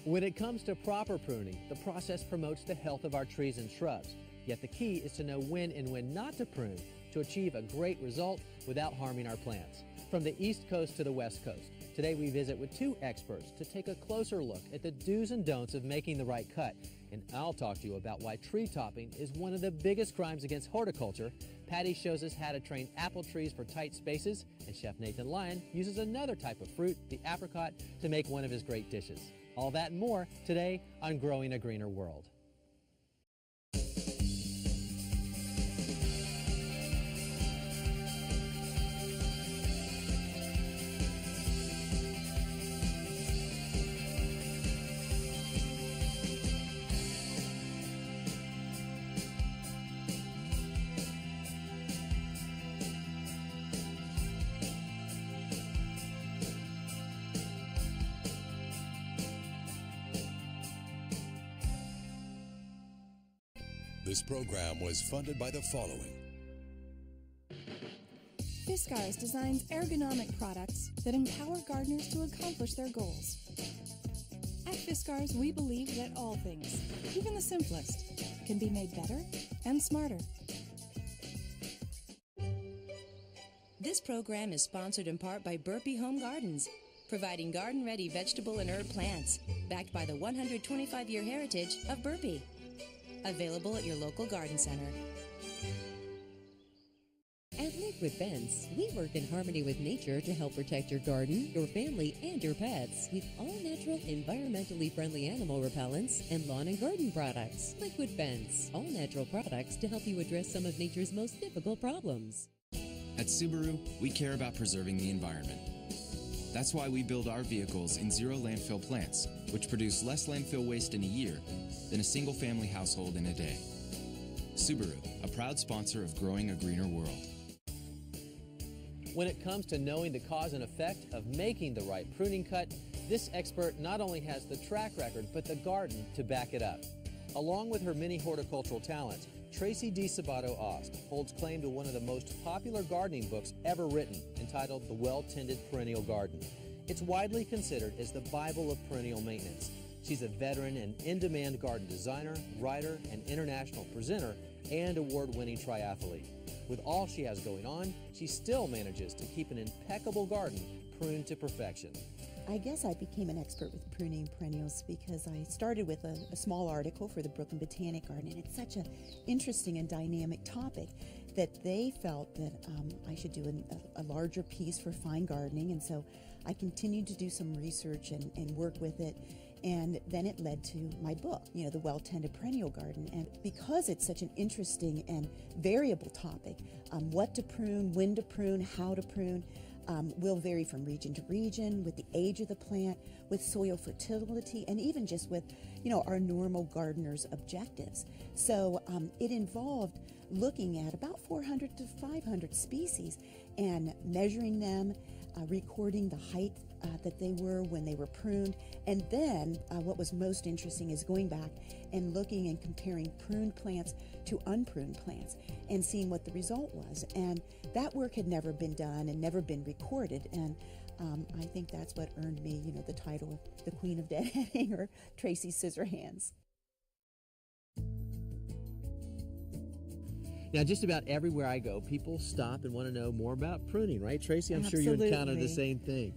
When it comes to proper pruning, the process promotes the health of our trees and shrubs. Yet the key is to know when and when not to prune to achieve a great result without harming our plants. From the East Coast to the West Coast, today we visit with two experts to take a closer look at the do's and don'ts of making the right cut. And I'll talk to you about why tree topping is one of the biggest crimes against horticulture. Patty shows us how to train apple trees for tight spaces, and Chef Nathan Lyon uses another type of fruit, the apricot, to make one of his great dishes. All that and more today on Growing a Greener World. This program was funded by the following. Fiskars designs ergonomic products that empower gardeners to accomplish their goals. At Fiskars, we believe that all things, even the simplest, can be made better and smarter. This program is sponsored in part by Burpee Home Gardens, providing garden-ready vegetable and herb plants, backed by the 125-year heritage of Burpee. Available at your local garden center. At Liquid Fence, we work in harmony with nature to help protect your garden, your family, and your pets with all-natural, environmentally friendly animal repellents and lawn and garden products. Liquid Fence, all-natural products to help you address some of nature's most difficult problems. At Subaru, we care about preserving the environment. That's why we build our vehicles in zero landfill plants, which produce less landfill waste in a year than a single-family household in a day. Subaru, a proud sponsor of Growing a Greener World. When it comes to knowing the cause and effect of making the right pruning cut, this expert not only has the track record, but the garden to back it up. Along with her many horticultural talents, Tracy DiSabato-Ost holds claim to one of the most popular gardening books ever written, entitled The Well-Tended Perennial Garden. It's widely considered as the Bible of perennial maintenance. She's a veteran and in-demand garden designer, writer, and international presenter, and award-winning triathlete. With all she has going on, she still manages to keep an impeccable garden pruned to perfection. I guess I became an expert with pruning perennials because I started with a small article for the Brooklyn Botanic Garden, and it's such an interesting and dynamic topic that they felt that I should do a larger piece for fine gardening, and so I continued to do some research and work with it, and then it led to my book, The Well-Tended Perennial Garden. And because it's such an interesting and variable topic, what to prune, when to prune, how to prune, will vary from region to region, with the age of the plant, with soil fertility, and even just with, our normal gardener's objectives. So it involved looking at about 400 to 500 species and measuring them, recording the height that they were when they were pruned, and then what was most interesting is going back and looking and comparing pruned plants to unpruned plants and seeing what the result was. And that work had never been done and never been recorded, and I think that's what earned me, the title of the Queen of Deadheading, or Tracy Scissorhands. Now, just about everywhere I go, people stop and want to know more about pruning, right, Tracy? I'm Absolutely. sure you encounter the same thing.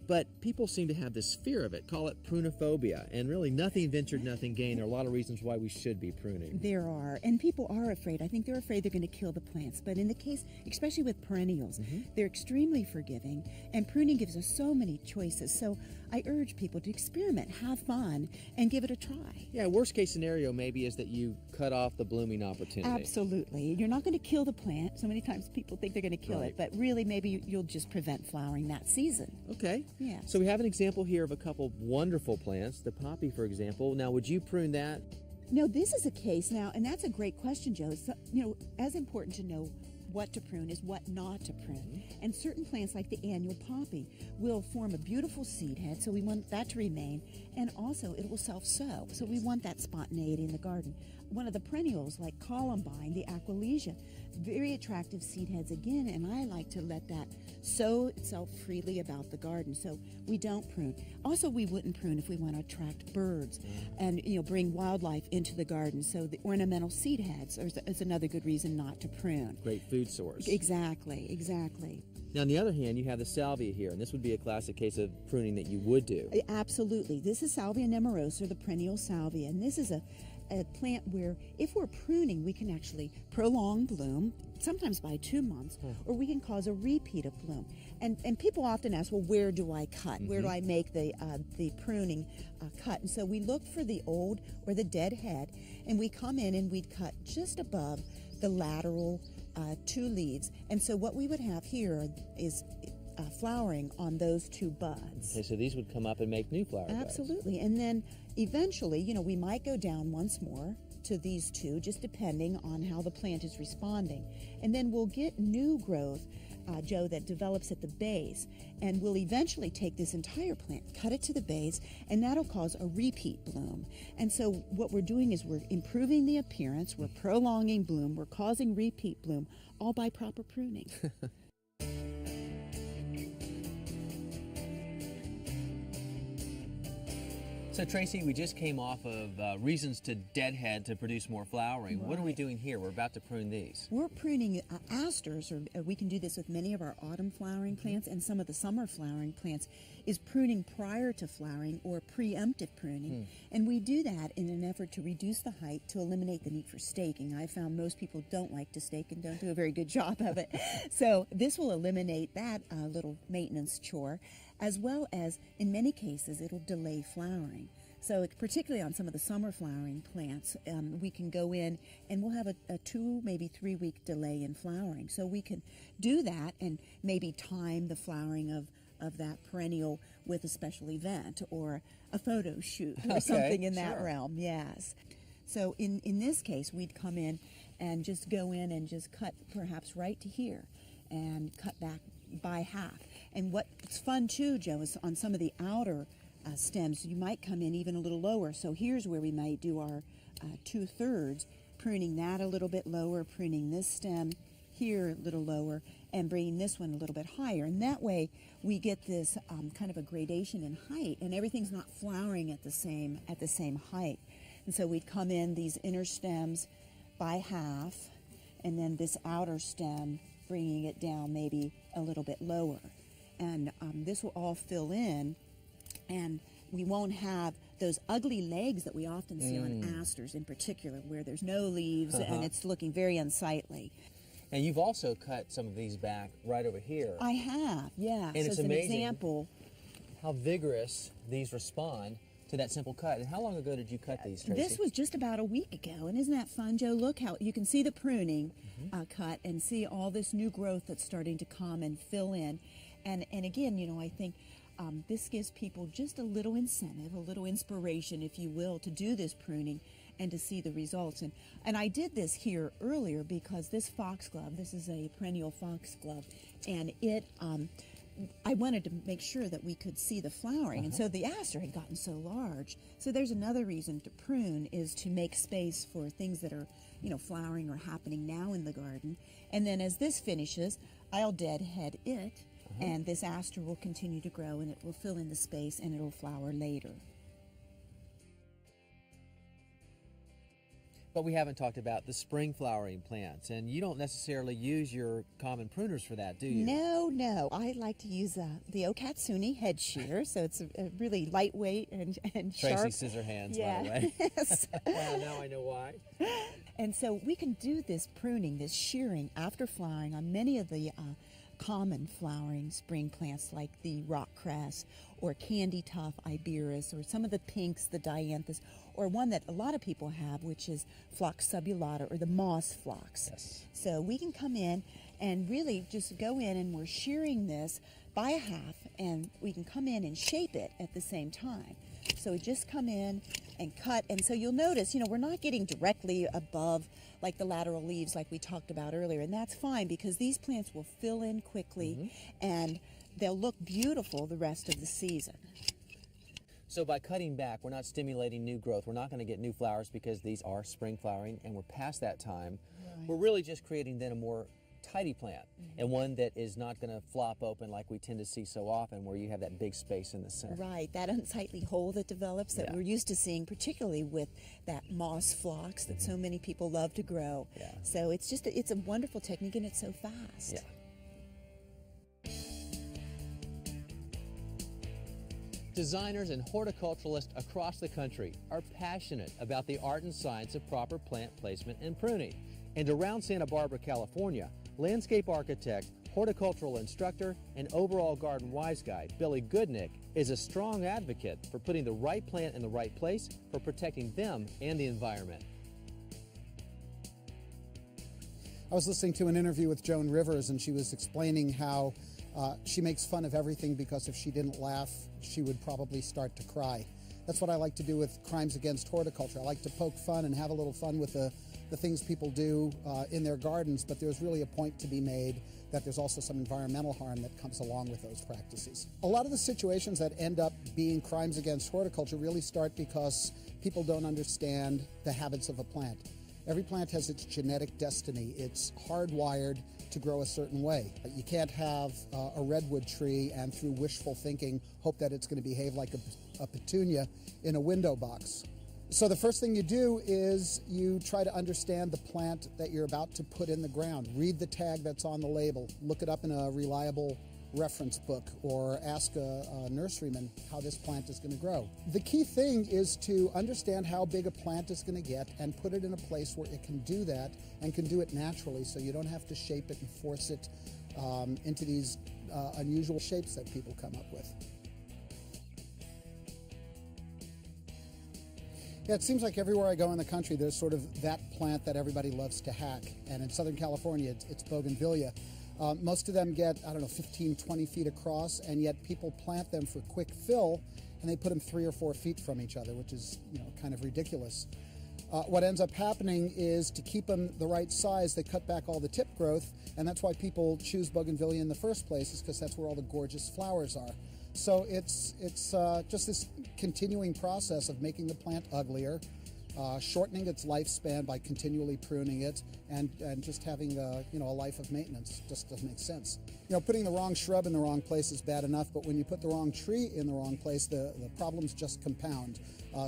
But people seem to have this fear of it, call it prunophobia, and really nothing ventured, nothing gained. There are a lot of reasons why we should be pruning. There are, and people are afraid. I think they're afraid they're going to kill the plants, but in the case, especially with perennials, they're extremely forgiving, and pruning gives us so many choices. So I urge people to experiment, have fun, and give it a try. Yeah, worst case scenario maybe is that you cut off the blooming opportunity. Absolutely. You're not going to kill the plant. So many times people think they're going to kill Right. it, but really maybe you'll just prevent flowering that season. Okay. Yeah. So we have an example here of a couple wonderful plants, the poppy, for example. Now, would you prune that? No, this is a case now, and that's a great question, Joe. So, as important to know what to prune is what not to prune. And certain plants like the annual poppy will form a beautiful seed head, so we want that to remain, and also it will self-sow, so we want that spontaneity in the garden. One of the perennials like columbine, the aquilegia, very attractive seed heads again, and I like to let that sow itself freely about the garden, so we don't prune. Also, we wouldn't prune if we want to attract birds and bring wildlife into the garden, so the ornamental seed heads is another good reason not to prune. Great food source. Exactly, exactly. Now, on the other hand, you have the salvia here, and this would be a classic case of pruning that you would do. Absolutely. This is Salvia nemorosa, the perennial salvia, and this is a plant where if we're pruning, we can actually prolong bloom, sometimes by 2 months, or we can cause a repeat of bloom. And people often ask, well, where do I cut? Where do I make the pruning cut? And so we look for the old or the dead head, and we come in and we'd cut just above the lateral 2 leaves. And so what we would have here is flowering on those 2 buds. Okay, so these would come up and make new flower buds. Absolutely. And then eventually, we might go down once more to these 2, just depending on how the plant is responding. And then we'll get new growth, Joe, that develops at the base. And we'll eventually take this entire plant, cut it to the base, and that'll cause a repeat bloom. And so what we're doing is we're improving the appearance, we're prolonging bloom, we're causing repeat bloom, all by proper pruning. So, Tracy, we just came off of reasons to deadhead to produce more flowering. Right. What are we doing here? We're about to prune these. We're pruning asters, or we can do this with many of our autumn flowering plants and some of the summer flowering plants, is pruning prior to flowering or preemptive pruning. And we do that in an effort to reduce the height to eliminate the need for staking. I found most people don't like to stake and don't do a very good job of it. So this will eliminate that little maintenance chore, as well as, in many cases, it'll delay flowering. So particularly on some of the summer flowering plants, we can go in and we'll have a 2, maybe 3 week delay in flowering. So we can do that and maybe time the flowering of that perennial with a special event or a photo shoot or something in that realm, yes. So in this case, we'd come in and just go in and just cut perhaps right to here and cut back by half. And what's fun too, Joe, is on some of the outer stems, you might come in even a little lower. So here's where we might do our 2/3, pruning that a little bit lower, pruning this stem here a little lower, and bringing this one a little bit higher. And that way we get this kind of a gradation in height, and everything's not flowering at the same height. And so we'd come in these inner stems by half, and then this outer stem bringing it down maybe a little bit lower. And this will all fill in, and we won't have those ugly legs that we often see on asters in particular, where there's no leaves and it's looking very unsightly. And you've also cut some of these back right over here. I have, yeah. And so it's as amazing an example, how vigorous these respond to that simple cut. And how long ago did you cut these, Tracy? This was just about a week ago, and isn't that fun, Joe? Look how you can see the pruning cut and see all this new growth that's starting to come and fill in. And again, I think this gives people just a little incentive, a little inspiration, if you will, to do this pruning and to see the results. And I did this here earlier because this foxglove, this is a perennial foxglove, and it I wanted to make sure that we could see the flowering, and so the aster had gotten so large. So there's another reason to prune, is to make space for things that are, flowering or happening now in the garden. And then as this finishes, I'll deadhead it, and this aster will continue to grow, and it will fill in the space, and it'll flower later. But we haven't talked about the spring flowering plants, and you don't necessarily use your common pruners for that, do you? No. I like to use the Okatsuni head shear, so it's a really lightweight and sharp. Tracy scissor hands, by the way. Yes. Well, now I know why. And so we can do this pruning, this shearing, after flowering on many of the common flowering spring plants like the rock cress or candy tuft iberis, or some of the pinks, the dianthus, or one that a lot of people have, which is phlox subulata, or the moss phlox. Yes. So we can come in and really just go in, and we're shearing this by a half, and we can come in and shape it at the same time. So we just come in and cut. And so you'll notice, we're not getting directly above like the lateral leaves like we talked about earlier. And that's fine because these plants will fill in quickly and they'll look beautiful the rest of the season. So by cutting back, we're not stimulating new growth. We're not going to get new flowers because these are spring flowering and we're past that time. Right. We're really just creating then a more tidy plant and one that is not going to flop open like we tend to see so often where you have that big space in the center. Right, that unsightly hole that develops that we're used to seeing, particularly with that moss phlox that so many people love to grow. Yeah. So it's a wonderful technique and it's so fast. Yeah. Designers and horticulturalists across the country are passionate about the art and science of proper plant placement and pruning. And around Santa Barbara, California, landscape architect, horticultural instructor, and overall garden wise guy Billy Goodnick is a strong advocate for putting the right plant in the right place for protecting them and the environment. I was listening to an interview with Joan Rivers and she was explaining how she makes fun of everything because if she didn't laugh, she would probably start to cry. That's what I like to do with Crimes Against Horticulture. I like to poke fun and have a little fun with the things people do in their gardens, but there's really a point to be made that there's also some environmental harm that comes along with those practices. A lot of the situations that end up being crimes against horticulture really start because people don't understand the habits of a plant. Every plant has its genetic destiny. It's hardwired to grow a certain way. You can't have a redwood tree and through wishful thinking hope that it's going to behave like a petunia in a window box. So the first thing you do is you try to understand the plant that you're about to put in the ground. Read the tag that's on the label. Look it up in a reliable reference book or ask a nurseryman how this plant is going to grow. The key thing is to understand how big a plant is going to get and put it in a place where it can do that and can do it naturally so you don't have to shape it and force it into these unusual shapes that people come up with. Yeah, it seems like everywhere I go in the country, there's sort of that plant that everybody loves to hack. And in Southern California, it's bougainvillea. Most of them get, 15, 20 feet across, and yet people plant them for quick fill, and they put them 3 or 4 feet from each other, which is, kind of ridiculous. What ends up happening is to keep them the right size, they cut back all the tip growth, and that's why people choose bougainvillea in the first place, is because that's where all the gorgeous flowers are. So it's just this continuing process of making the plant uglier, shortening its lifespan by continually pruning it, and just having a life of maintenance just doesn't make sense. Putting the wrong shrub in the wrong place is bad enough, but when you put the wrong tree in the wrong place, the problems just compound.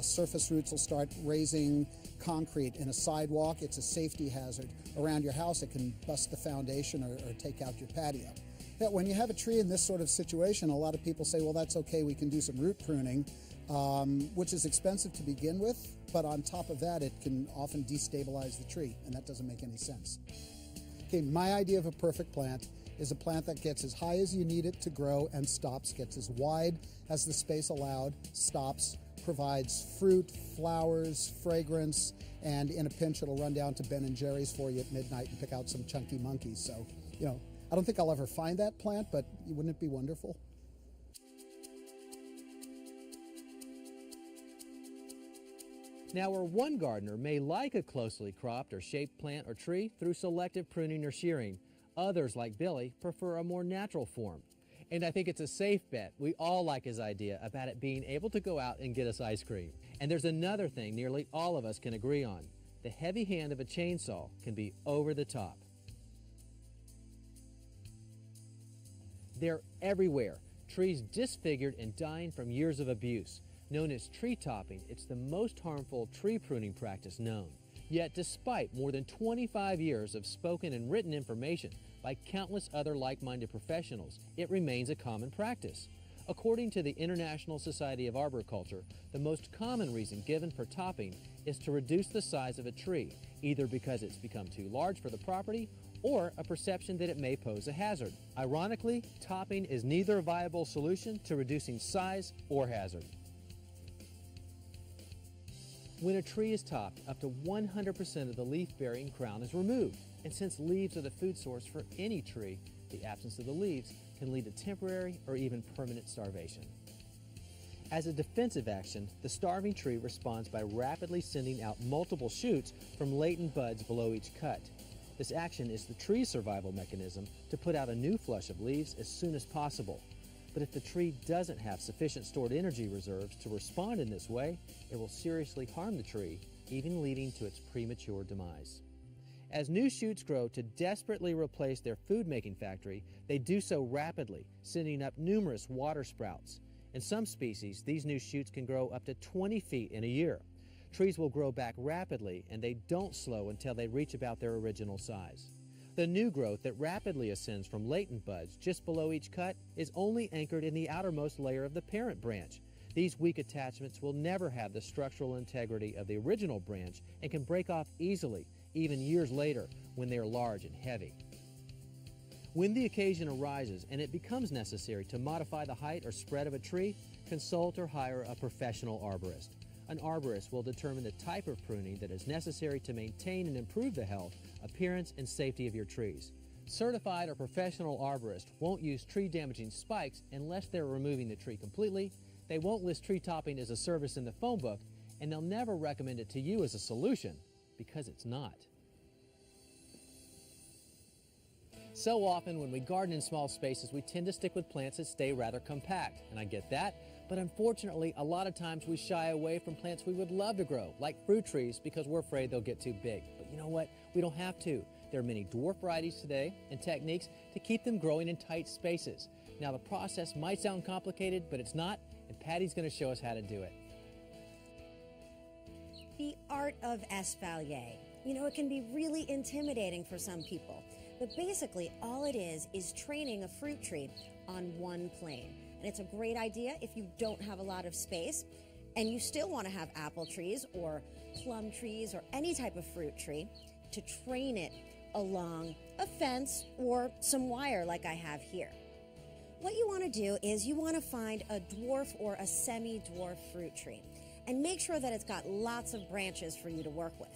Surface roots will start raising concrete in a sidewalk. It's a safety hazard. Around your house, it can bust the foundation or take out your patio. Yeah, when you have a tree in this sort of situation, a lot of people say, well, that's okay, we can do some root pruning, which is expensive to begin with, but on top of that, it can often destabilize the tree, and that doesn't make any sense. Okay, my idea of a perfect plant is a plant that gets as high as you need it to grow and stops, gets as wide as the space allowed, stops, provides fruit, flowers, fragrance, and in a pinch, it'll run down to Ben & Jerry's for you at midnight and pick out some chunky monkeys. So, I don't think I'll ever find that plant, but wouldn't it be wonderful? Now, where one gardener may like a closely cropped or shaped plant or tree through selective pruning or shearing, others, like Billy, prefer a more natural form. And I think it's a safe bet. We all like his idea about it being able to go out and get us ice cream. And there's another thing nearly all of us can agree on. The heavy hand of a chainsaw can be over the top. They're everywhere, trees disfigured and dying from years of abuse. Known as tree topping, it's the most harmful tree pruning practice known. Yet despite more than 25 years of spoken and written information by countless other like-minded professionals, it remains a common practice. According to the International Society of Arboriculture, the most common reason given for topping is to reduce the size of a tree, either because it's become too large for the property or a perception that it may pose a hazard. Ironically, topping is neither a viable solution to reducing size or hazard. When a tree is topped, up to 100% of the leaf-bearing crown is removed. And since leaves are the food source for any tree, the absence of the leaves can lead to temporary or even permanent starvation. As a defensive action, the starving tree responds by rapidly sending out multiple shoots from latent buds below each cut. This action is the tree's survival mechanism to put out a new flush of leaves as soon as possible. But if the tree doesn't have sufficient stored energy reserves to respond in this way, it will seriously harm the tree, even leading to its premature demise. As new shoots grow to desperately replace their food-making factory, they do so rapidly, sending up numerous water sprouts. In some species, these new shoots can grow up to 20 feet in a year. Trees will grow back rapidly, and they don't slow until they reach about their original size. The new growth that rapidly ascends from latent buds just below each cut is only anchored in the outermost layer of the parent branch. These weak attachments will never have the structural integrity of the original branch and can break off easily, even years later, when they are large and heavy. When the occasion arises and it becomes necessary to modify the height or spread of a tree, consult or hire a professional arborist. An arborist will determine the type of pruning that is necessary to maintain and improve the health, appearance, and safety of your trees. Certified or professional arborists won't use tree-damaging spikes unless they're removing the tree completely. They won't list tree topping as a service in the phone book, and they'll never recommend it to you as a solution, because it's not. So often when we garden in small spaces, we tend to stick with plants that stay rather compact, and I get that, but unfortunately, a lot of times we shy away from plants we would love to grow, like fruit trees, because we're afraid they'll get too big. But you know what? We don't have to. There are many dwarf varieties today and techniques to keep them growing in tight spaces. Now, the process might sound complicated, but it's not, and Patty's going to show us how to do it. The art of espalier. You know, it can be really intimidating for some people. But basically, all it is training a fruit tree on one plane. And it's a great idea if you don't have a lot of space and you still want to have apple trees or plum trees or any type of fruit tree, to train it along a fence or some wire like I have here. What you want to do is you want to find a dwarf or a semi-dwarf fruit tree and make sure that it's got lots of branches for you to work with.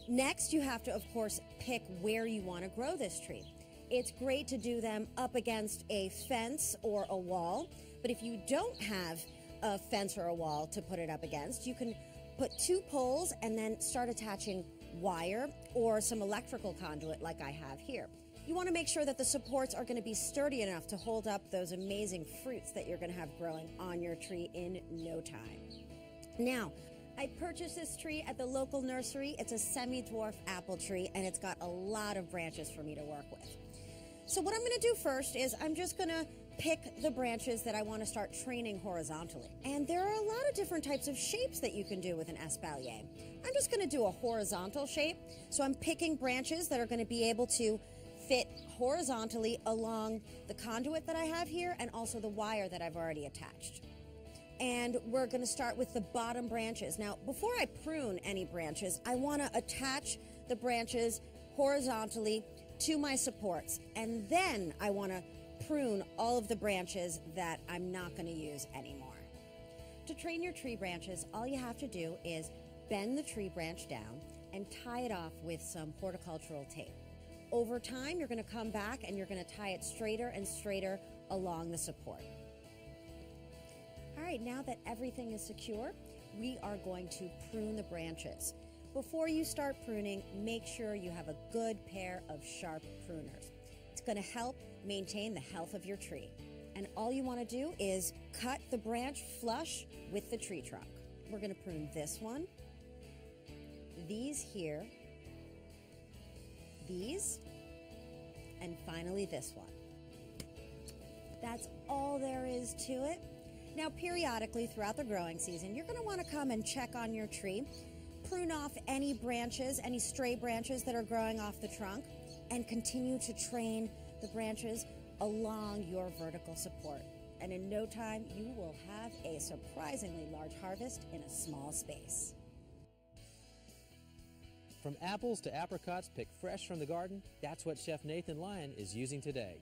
Next, you have to, of course, pick where you want to grow this tree. It's great to do them up against a fence or a wall, but if you don't have a fence or a wall to put it up against, you can put 2 poles and then start attaching wire or some electrical conduit like I have here. You want to make sure that the supports are going to be sturdy enough to hold up those amazing fruits that you're going to have growing on your tree in no time. Now, I purchased this tree at the local nursery. It's a semi-dwarf apple tree, and it's got a lot of branches for me to work with. So what I'm going to do first is I'm just going to pick the branches that I want to start training horizontally. And there are a lot of different types of shapes that you can do with an espalier. I'm just going to do a horizontal shape. So I'm picking branches that are going to be able to fit horizontally along the conduit that I have here and also the wire that I've already attached. And we're going to start with the bottom branches. Now, before I prune any branches, I want to attach the branches horizontally to my supports. And then I want to prune all of the branches that I'm not going to use anymore. To train your tree branches, all you have to do is bend the tree branch down and tie it off with some horticultural tape. Over time, you're going to come back and you're going to tie it straighter and straighter along the support. All right, now that everything is secure, we are going to prune the branches. Before you start pruning, make sure you have a good pair of sharp pruners. It's going to help maintain the health of your tree. And all you want to do is cut the branch flush with the tree trunk. We're going to prune this one, these here, these, and finally this one. That's all there is to it. Now, periodically throughout the growing season, you're going to want to come and check on your tree, prune off any branches, any stray branches that are growing off the trunk, and continue to train the branches along your vertical support. And in no time, you will have a surprisingly large harvest in a small space. From apples to apricots picked fresh from the garden, that's what Chef Nathan Lyon is using today.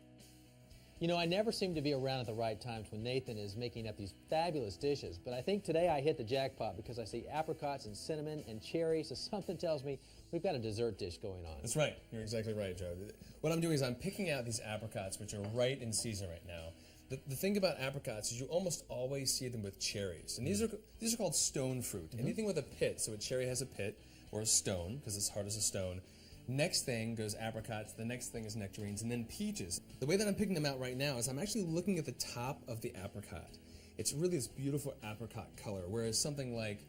You know, I never seem to be around at the right times when Nathan is making up these fabulous dishes, but I think today I hit the jackpot because I see apricots and cinnamon and cherries, so something tells me we've got a dessert dish going on. That's right. You're exactly right, Joe. What I'm doing is I'm picking out these apricots, which are right in season right now, The thing about apricots is you almost always see them with cherries, and these are called stone fruit. Anything with a pit, so a cherry has a pit or a stone because it's hard as a stone. Next thing goes apricots, the next thing is nectarines, and then peaches. The way that I'm picking them out right now is I'm actually looking at the top of the apricot. It's really this beautiful apricot color, whereas something like,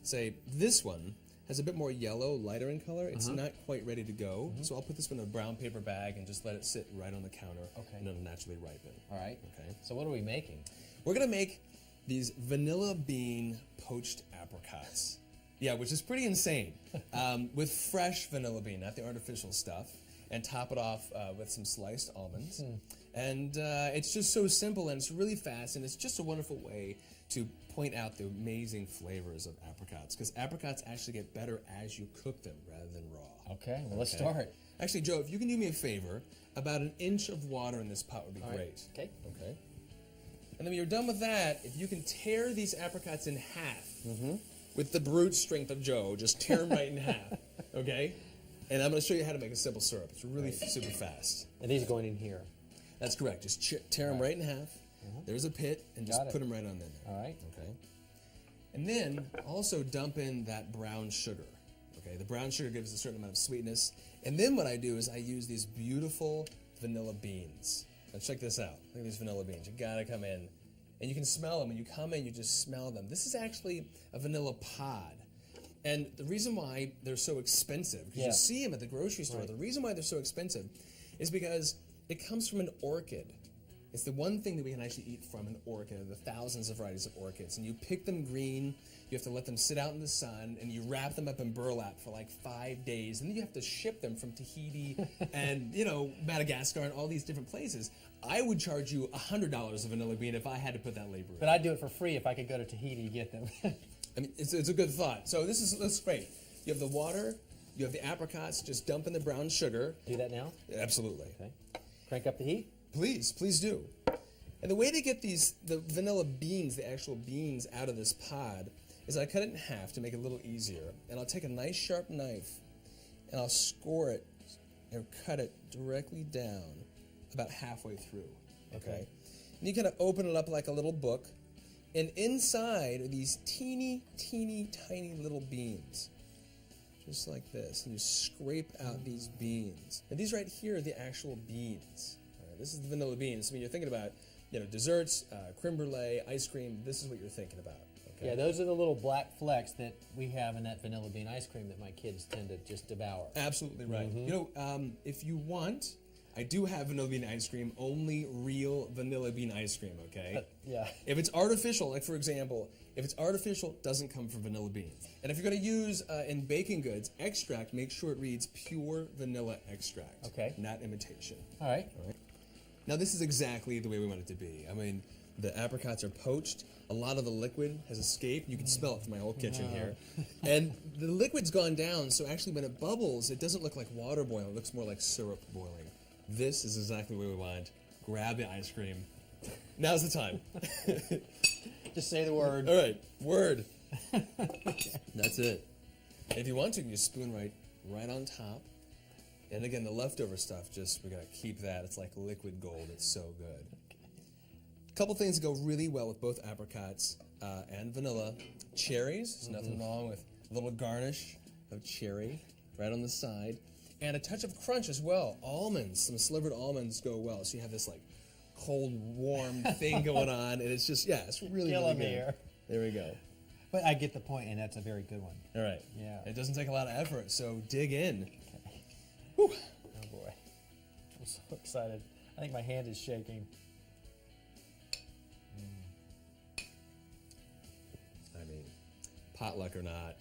say, this one has a bit more yellow, lighter in color. It's not quite ready to go, so I'll put this one in a brown paper bag and just let it sit right on the counter, and it'll naturally ripen. All right. Okay. So what are we making? We're gonna make these vanilla bean poached apricots. Yeah, which is pretty insane. With fresh vanilla bean, not the artificial stuff, and top it off with some sliced almonds. And it's just so simple, and it's really fast, and it's just a wonderful way to point out the amazing flavors of apricots, because apricots actually get better as you cook them rather than raw. Okay, well, let's start. Actually, Joe, if you can do me a favor, about an inch of water in this pot would be great. Okay. Okay. And then when you're done with that, if you can tear these apricots in half, with the brute strength of Joe, just tear them right in half, okay? And I'm going to show you how to make a simple syrup. It's really super fast. And these are going in here. That's correct. Just tear them right in half. There's a pit, and just put them right on there. All right. Okay. And then also dump in that brown sugar. Okay. The brown sugar gives a certain amount of sweetness. And then what I do is I use these beautiful vanilla beans. Now check this out. Look at these vanilla beans. You gotta come in. And you can smell them. When you come in, you just smell them. This is actually a vanilla pod. And the reason why they're so expensive, because you see them at the grocery store, the reason why they're so expensive is because it comes from an orchid. It's the one thing that we can actually eat from an orchid, the thousands of varieties of orchids. And you pick them green, you have to let them sit out in the sun, and you wrap them up in burlap for like 5 days. And then you have to ship them from Tahiti and, Madagascar and all these different places. I would charge you $100 a vanilla bean if I had to put that labor in. But I'd do it for free if I could go to Tahiti to get them. I mean, it's a good thought. So this is great. You have the water, you have the apricots, just dump in the brown sugar. Do that now? Absolutely. Okay. Crank up the heat? Please do. And the way to get the vanilla beans, the actual beans, out of this pod is I cut it in half to make it a little easier. And I'll take a nice sharp knife and I'll score it and cut it directly down about halfway through. Okay. And you kind of open it up like a little book. And inside are these teeny, tiny little beans. Just like this. And you scrape out these beans. And these right here are the actual beans. All right, this is the vanilla beans. So when you're thinking about, desserts, creme brulee, ice cream, this is what you're thinking about. Okay? Yeah, those are the little black flecks that we have in that vanilla bean ice cream that my kids tend to just devour. Absolutely right. If you want, I do have vanilla bean ice cream, only real vanilla bean ice cream, okay? Yeah. If it's artificial, like for example, if it's artificial, it doesn't come from vanilla beans. And if you're going to use, in baking goods, extract, make sure it reads pure vanilla extract. Okay. Not imitation. All right. Now this is exactly the way we want it to be. I mean, the apricots are poached. A lot of the liquid has escaped. You can smell it from my whole kitchen here. And the liquid's gone down, so actually when it bubbles, it doesn't look like water boiling. It looks more like syrup boiling. This is exactly what we want. Grab the ice cream. Now's the time. Just say the word. All right, word. That's it. And if you want to, you can just spoon right on top. And again, the leftover stuff, we gotta keep that. It's like liquid gold. It's so good. A couple things that go really well with both apricots and vanilla. Cherries. There's nothing wrong with a little garnish of cherry right on the side. And a touch of crunch as well. Almonds, some slivered almonds go well. So you have this like cold, warm thing going on. And it's just, it's really, really good. Here. There we go. But I get the point, and that's a very good one. All right. Yeah. It doesn't take a lot of effort, so dig in. Okay. Whew. Oh boy. I'm so excited. I think my hand is shaking. I mean, potluck or not,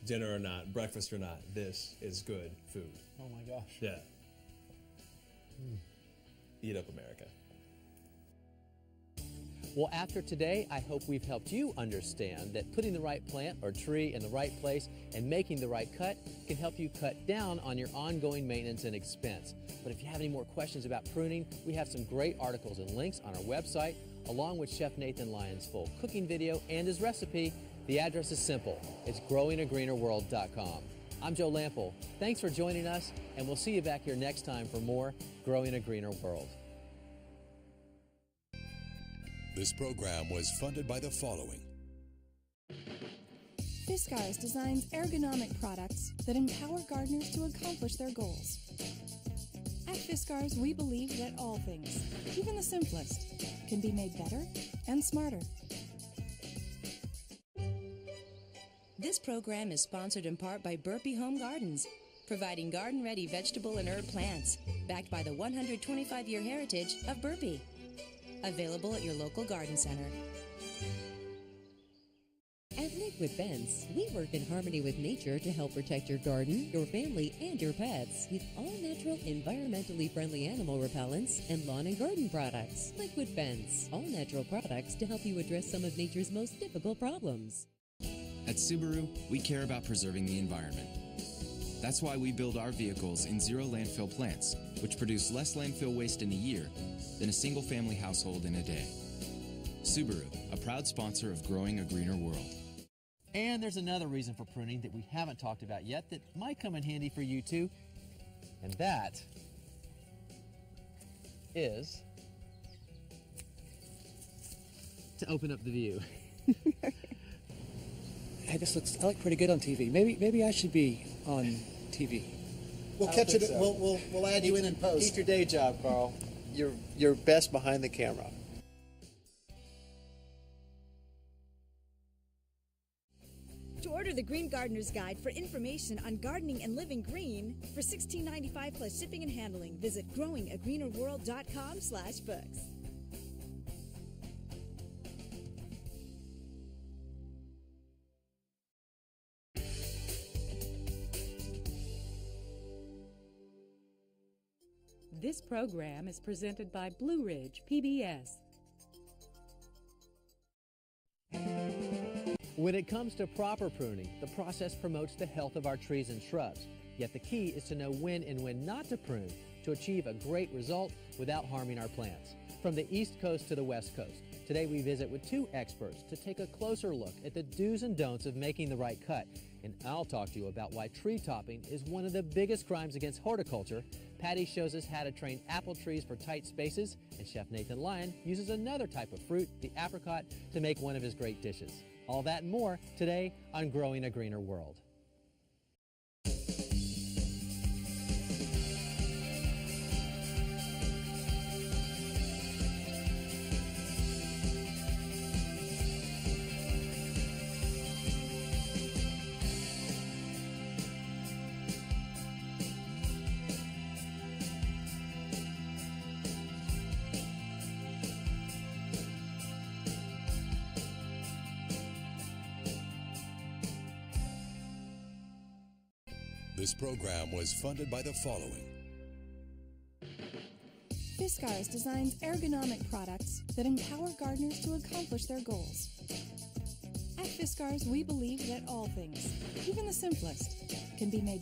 dinner or not, breakfast or not, this is good food. Oh my gosh. Yeah. Eat up, America. Well, after today, I hope we've helped you understand that putting the right plant or tree in the right place and making the right cut can help you cut down on your ongoing maintenance and expense. But if you have any more questions about pruning, we have some great articles and links on our website, along with Chef Nathan Lyon's full cooking video and his recipe. The address is simple. It's growingagreenerworld.com. I'm Joe Lample. Thanks for joining us, and we'll see you back here next time for more Growing a Greener World. This program was funded by the following. Fiskars designs ergonomic products that empower gardeners to accomplish their goals. At Fiskars, we believe that all things, even the simplest, can be made better and smarter. This program is sponsored in part by Burpee Home Gardens, providing garden-ready vegetable and herb plants, backed by the 125-year heritage of Burpee. Available at your local garden center. At Liquid Fence, we work in harmony with nature to help protect your garden, your family, and your pets with all-natural, environmentally friendly animal repellents and lawn and garden products. Liquid Fence, all-natural products to help you address some of nature's most difficult problems. At Subaru, we care about preserving the environment. That's why we build our vehicles in zero landfill plants, which produce less landfill waste in a year than a single-family household in a day. Subaru, a proud sponsor of Growing a Greener World. And there's another reason for pruning that we haven't talked about yet that might come in handy for you too, and that is to open up the view. Hey, I look pretty good on TV. Maybe I should be on TV. We'll catch it. So. We'll add you in post. Keep your day job, Carl. You're best behind the camera. To order the Green Gardener's Guide for information on gardening and living green for $16.95 plus shipping and handling, visit growingagreenerworld.com/books. This program is presented by Blue Ridge PBS. When it comes to proper pruning, the process promotes the health of our trees and shrubs. Yet the key is to know when and when not to prune to achieve a great result without harming our plants. From the East Coast to the West Coast, today we visit with two experts to take a closer look at the do's and don'ts of making the right cut. And I'll talk to you about why tree topping is one of the biggest crimes against horticulture. Patty shows us how to train apple trees for tight spaces, and Chef Nathan Lyon uses another type of fruit, the apricot, to make one of his great dishes. All that and more today on Growing a Greener World. This program was funded by the following. Fiskars designs ergonomic products that empower gardeners to accomplish their goals. At Fiskars, we believe that all things, even the simplest, can be made